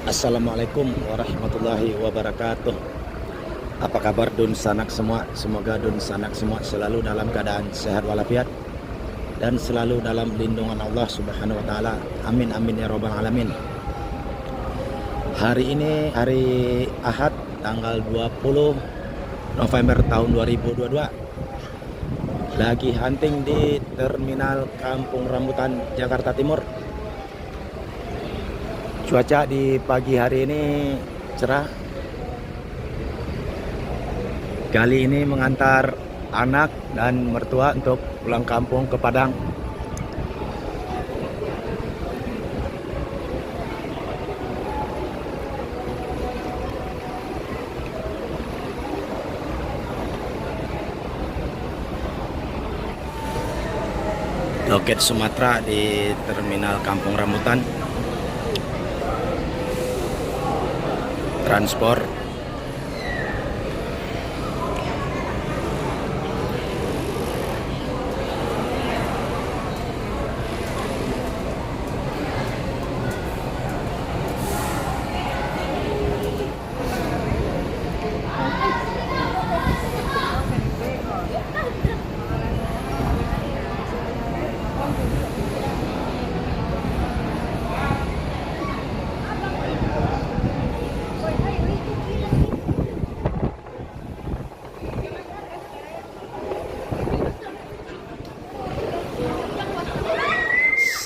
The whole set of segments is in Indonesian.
Assalamualaikum warahmatullahi wabarakatuh. Apa kabar Dun Sanak semua? Semoga Dun Sanak semua selalu dalam keadaan sehat walafiat dan selalu dalam lindungan Allah Subhanahu wa taala. Amin amin ya rabbal alamin. Hari ini hari Ahad tanggal 20 November tahun 2022. Lagi hunting di Terminal Kampung Rambutan Jakarta Timur. Cuaca di pagi hari ini cerah. Kali ini mengantar anak dan mertua untuk pulang kampung ke Padang. Loket Sumatera di Terminal Kampung Rambutan. Transport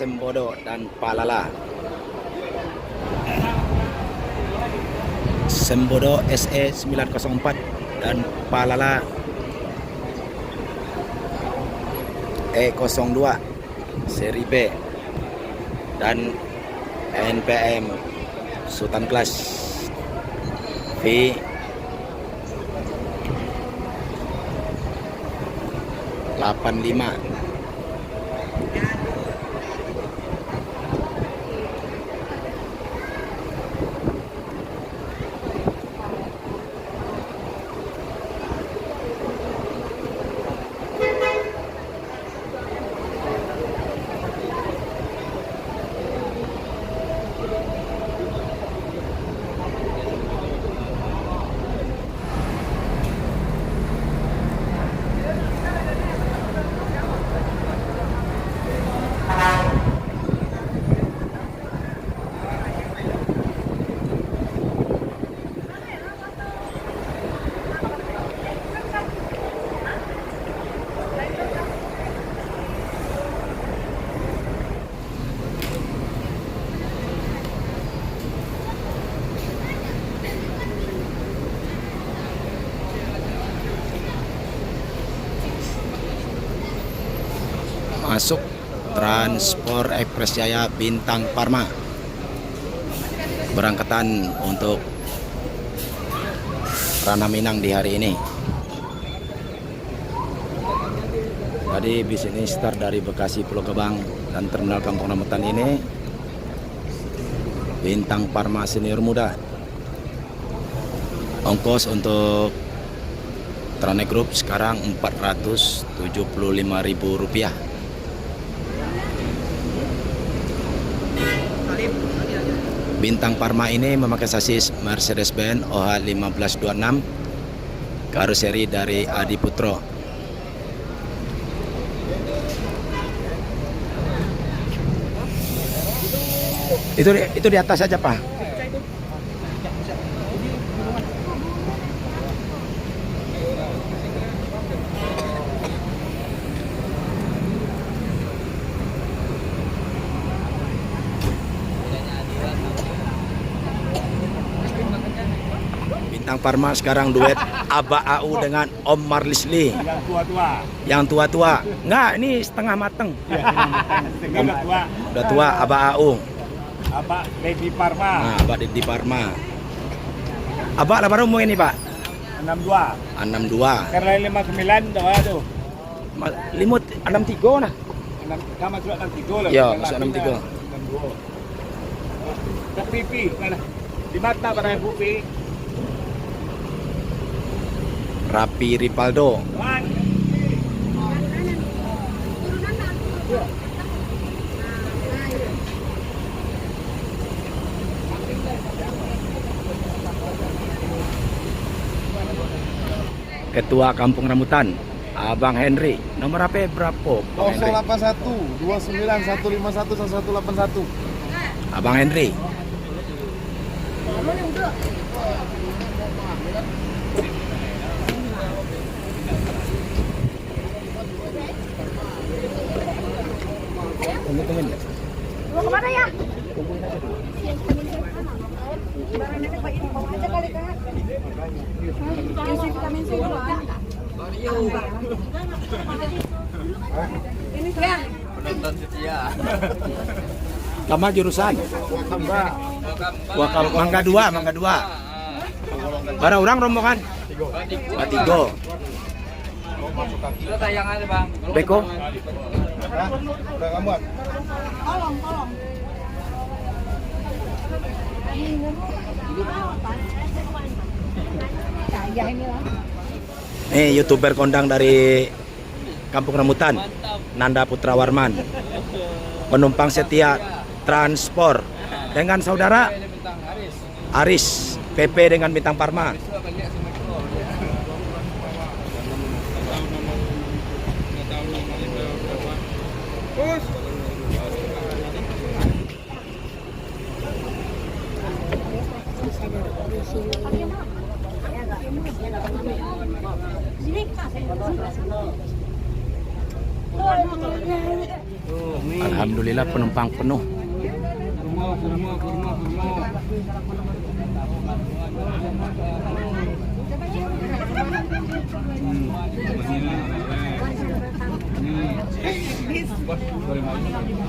Sembodo dan Palala. Sembodo SE 904 dan Palala E02 seri B dan NPM Sultan Class V 85. Masuk Transport Express Jaya Bintang Parma. Berangkatan untuk Ranah Minang di hari ini. Tadi bis ini start dari Bekasi Pulau Gebang dan Terminal Kampung Rambutan ini Bintang Parma Senior Muda. Ongkos untuk Trane Group sekarang Rp475.000. Bintang Parma ini memakai sasis Mercedes-Benz OH 1526 karoseri dari Adi Putro. Itu di atas aja, Pak. Bintang Parma sekarang duet Aba AU dengan Om Marlisli. Yang tua-tua. Yang tua-tua. Enggak, ini setengah mateng. Udah tua. Udah tua Aba AU. Apa Dedi Parma. Nah, Aba di Parma. Aba lah baru mau ini, Pak. 62. 62. Karena 59 dah tu. Limut 63 nah. Sama juga 63 lah. Ya, masuk 63. 62. Tak pipi mana? Di mata pada pipi. Rapi Ripaldo. Wan. Ketua Kampung Rambutan, Abang Henry. Nomor HP berapa, Bang Henry? 081 29 151 1181. Abang Henry. Tunggu-tungguin ya. Mau kemana ya? Sama jurusan. Mangga dua. Bara orang rombongan. Batigo. Beko. Udah kamu. Tolong. Ya ini lah. Nih YouTuber kondang dari Kampung Rambutan, Nanda Putra Warman. Penumpang setia transport dengan saudara Aris PP dengan Bintang Parma. Alhamdulillah penumpang penuh.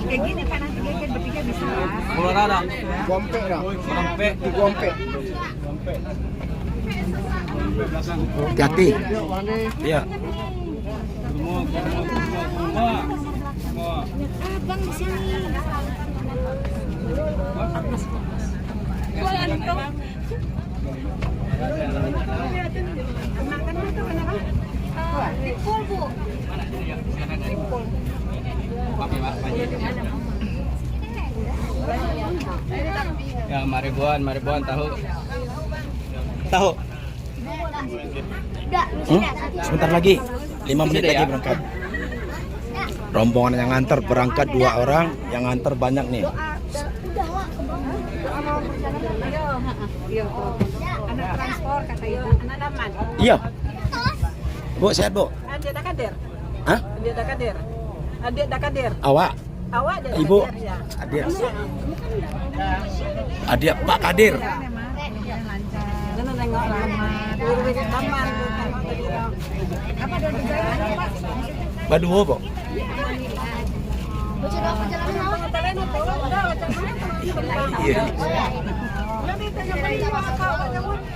Kayak gini kan nanti dia bertiga bisa lah. Gompe dah. Gompe. Hati-hati. Iya. Abang di sini. Makan itu kenapa? Timpul, Bu. Ya, maribuan tahu. Tahu? Udah, Sebentar lagi. 5 menit lagi berangkat. Rombongan yang nganter berangkat 2 orang, yang nganter banyak nih. Anak transport kata ibu. Anak daman. Iya. Bu, sehat, Bu? Adik dah kader. Hah? Adik dah kader. Awak? Awak dah Ibu? kader, ya. Adik. Adik Pak Kadir. Jangan tengok lama. Dulu taman. Apa ada perjalanan Pak? Baduo, Bu? Iya.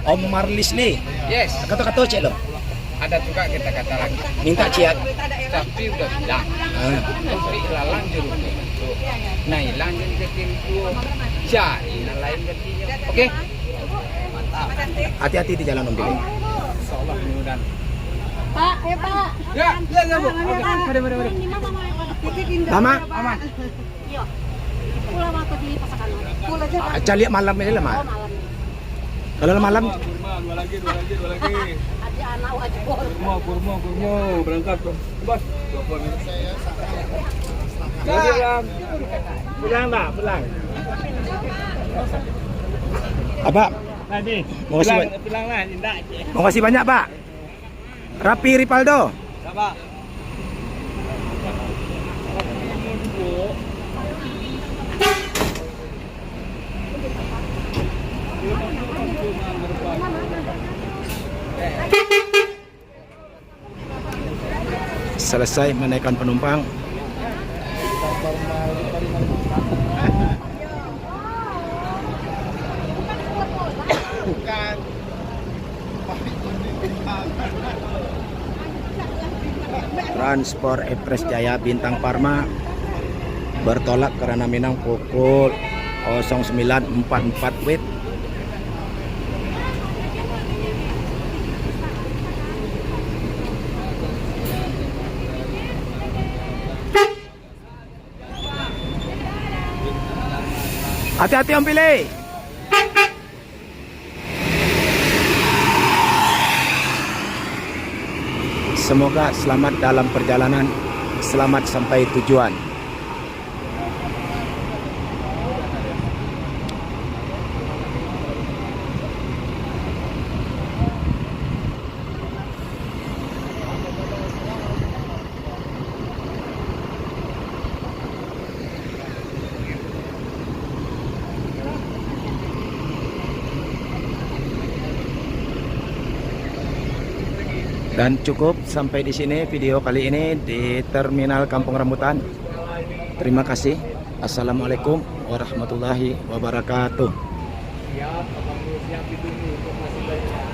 Om Marlis nih. Yes, Kata-kata cek lo. ada juga kita kata lagi. Minta ciat. Tapi udah bilang. Tapi lalang jeruk. Nah, hilang jadi ketimpu. Cari lain gantinya. Oke. Mantap. Hati-hati di jalan Om Billy. Insyaallah mudah-mudahan. Pak, ya Pak. Ya, Bu. Mari. Mama, Aman. Iya. Pulang waktu di pasakan. Pulang aja Pak. cari malam ini lah, Ma. Oh, malam. Kalau malam Dua lagi. Ada anak wajib. Kurma. Berangkat, Bos. Pulang. apa? Tadi. Mau kasih banyak, Pak. Rapi Ripaldo. Apa? Selesai menaikkan penumpang. Transport Express Jaya Bintang Parma bertolak karena Minang pukul 09.44 WIB. Hati-hati Om Pilih. Semoga selamat dalam perjalanan, selamat sampai tujuan. Dan cukup sampai di sini video kali ini di Terminal Kampung Rambutan. Terima kasih. Assalamualaikum warahmatullahi wabarakatuh. Siap, abang siap ditunggu informasi banyak.